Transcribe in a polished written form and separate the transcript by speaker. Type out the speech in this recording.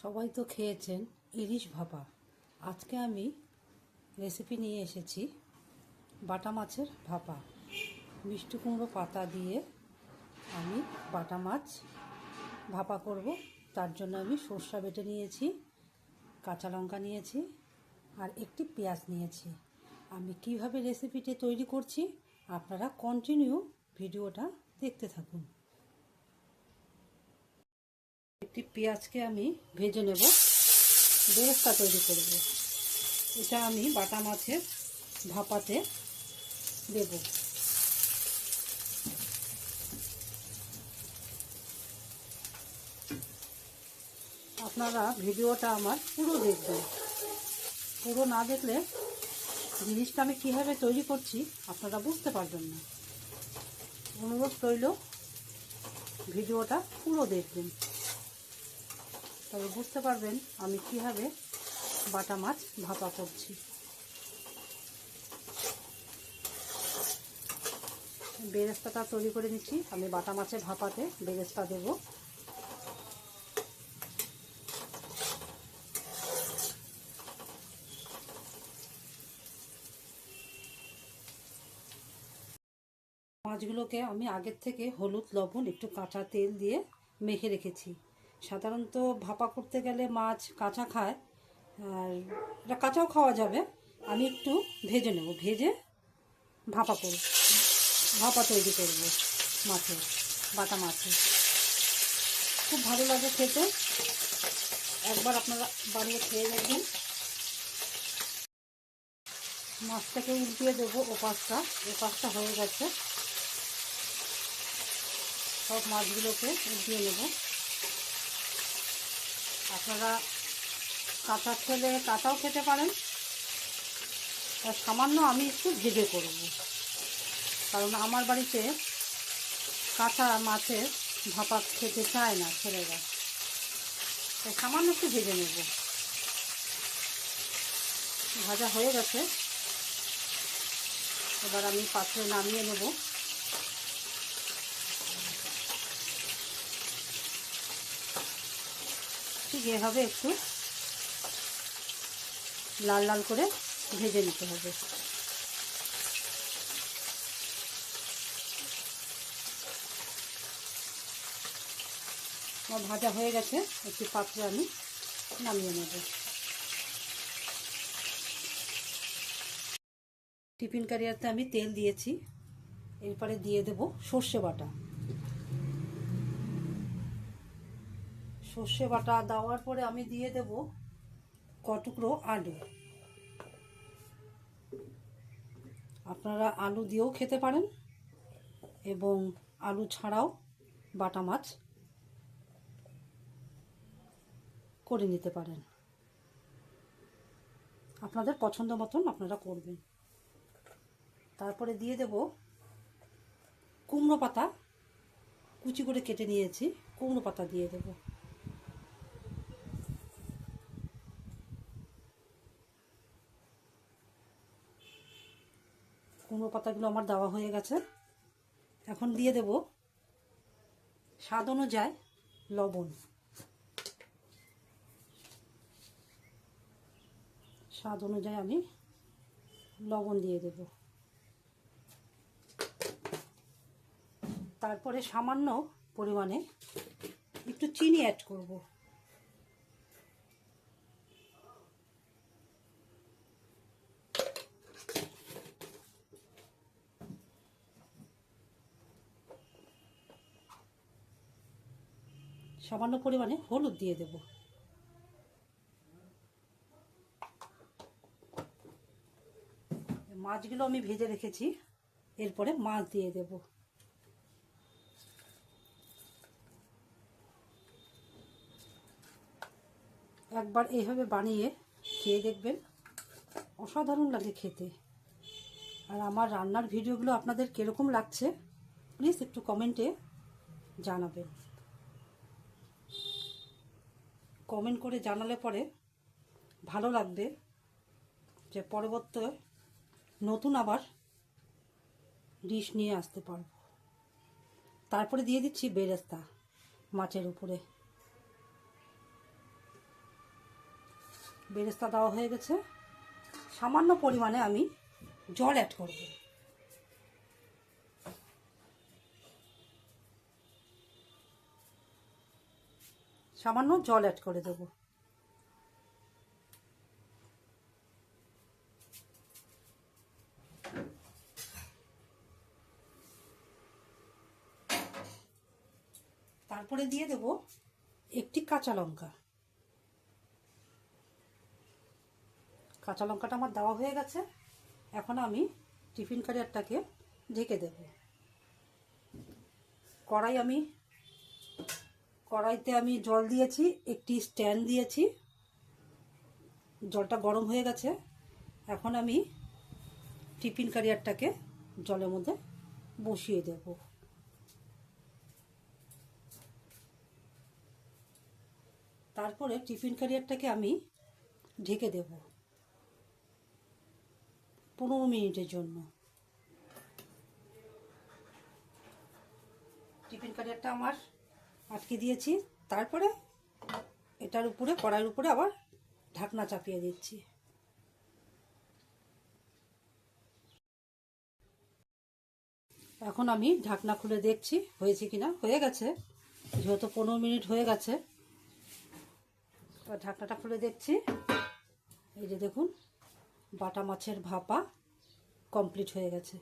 Speaker 1: সবাই তো খেয়েছেন ইলিশ ভাপা। আজকে আমি রেসিপি নিয়ে এসেছি বাটা মাছের ভাপা। মিষ্টি কুমড়ো পাতা দিয়ে আমি বাটা মাছ ভাপা করব। তার জন্য আমি সরষা বেটে নিয়েছি, কাঁচা লঙ্কা নিয়েছি আর একটি পেঁয়াজ নিয়েছি। আমি কিভাবে রেসিপিটি তৈরি করছি আপনারা কন্টিনিউ ভিডিওটা দেখতে থাকুন। একটি পেঁয়াজকে আমি ভেজে নেব, বেরেস্তা তৈরি করব। এটা আমি বাটা মাছের ভাপাতে দেব। আপনারা ভিডিওটা আমার পুরো দেখবেন। পুরো না দেখলে জিনিসটা আমি কীভাবে তৈরি করছি আপনারা বুঝতে পারবেন না। অনুরোধ রইল ভিডিওটা পুরো দেখবেন, তবে বুঝতে পারবেন আমি কীভাবে বাটা মাছ ভাপা করছি। বেরেস্তাটা তৈরি করে নিচ্ছি। আমি বাটা মাছের ভাপাতে বেরেস্তা দেব। মাছগুলোকে আমি আগের থেকে হলুদ লবণ একটু কাঁচা তেল দিয়ে মেখে রেখেছি। সাধারণত ভাপা করতে গেলে মাছ কাঁচা খায়, আর এটা কাঁচাও খাওয়া যাবে। আমি একটু ভেজে নেব, ভেজে ভাপা তৈরি করব মাছের, বাটা মাছের। খুব ভালো লাগে খেতে, একবার আপনারা বানিয়ে খেয়ে দেখবেন। মাছটাকে উল্টিয়ে দেবো, ওপাশটা হয়ে গেছে। সব মাছগুলোকে উল্টিয়ে নেব। আপনারা কাঁচা খেলে কাঁচাও খেতে পারেন, আর সামান্য আমি একটু ভেজে করব, কারণ আমার বাড়িতে কাঁচা মাছের ভাপা খেতে চায় না ছেলেরা, তাই সামান্য একটু ভেজে নেব। ভাজা হয়ে গেছে, এবার আমি পাত্রে নামিয়ে নেব। ঠিক এভাবে একটু লাল লাল করে ভেজে নিতে হবে। আমার ভাজা হয়ে গেছে, একটি পাত্রে আমি নামিয়ে নেব। টিফিন ক্যারিয়ারতে আমি তেল দিয়েছি, এরপরে দিয়ে দেব সর্ষে বাটা। সর্ষে বাটা দেওয়ার পরে আমি দিয়ে দেব কটুকরো আলু। আপনারা আলু দিয়েও খেতে পারেন এবং আলু ছাড়াও বাটা মাছ করে নিতে পারেন। আপনাদের পছন্দ মতন আপনারা করবেন। তারপরে দিয়ে দেব কুমড়ো পাতা, কুচি করে কেটে নিয়েছি, কুমড়ো পাতা দিয়ে দেব। কুমড়ো পাতাগুলো আমার দেওয়া হয়ে গেছে। এখন দিয়ে দেব স্বাদ অনুযায়ী লবণ। স্বাদ অনুযায়ী আমি লবণ দিয়ে দেব। তারপরে সামান্য পরিমাণে একটু চিনি অ্যাড করব। সামান্য পরিমাণে হলুদ দিয়ে দেব। মাছগুলো আমি ভেজে রেখেছি, এরপরে মাছ দিয়ে দেব। একবার এইভাবে বানিয়ে খেয়ে দেখবেন, অসাধারণ লাগে খেতে। আর আমার রান্নার ভিডিওগুলো আপনাদের কীরকম লাগছে প্লিজ একটু কমেন্টে জানাবেন। কমেন্ট করে জানালে পরে ভালো লাগবে, যে পরবর্তী নতুন আবার ডিশ নিয়ে আসতে পারব। তারপরে দিয়ে দিচ্ছি বেরেস্তা মাছের উপরে। বেরেস্তা দেওয়া হয়ে গেছে। সামান্য পরিমাণে আমি জল অ্যাড করব। সামান্য জল অ্যাড করে দেব। তারপরে দিয়ে দেব একটি কাঁচা লঙ্কা। কাঁচা লঙ্কাটা আমার দেওয়া হয়ে গেছে। এখন আমি টিফিন ক্যারিয়ারটাকে ঢেকে দেব। কড়াইতে আমি জল দিয়েছি, একটি স্ট্যান্ড দিয়েছি। জলটা গরম হয়ে গেছে। এখন আমি টিফিন ক্যারিয়ারটাকে জলের মধ্যে বসিয়ে দেব। তারপরে টিফিন ক্যারিয়ারটাকে আমি ঢেকে দেব 15 মিনিটের জন্য। টিফিন ক্যারিয়ারটা আমার আটকে দিয়েছি। তারপরে এটার উপরে, কড়াইয়ের উপরে আবার ঢাকনা চাপিয়ে দিচ্ছি। এখন আমি ঢাকনা খুলে দেখছি হয়েছে কিনা। হয়ে গেছে, যেহেতু 15 মিনিট হয়ে গেছে। ঢাকনাটা খুলে দেখছি। এই যে দেখুন, বাটা মাছের ভাপা কমপ্লিট হয়ে গেছে।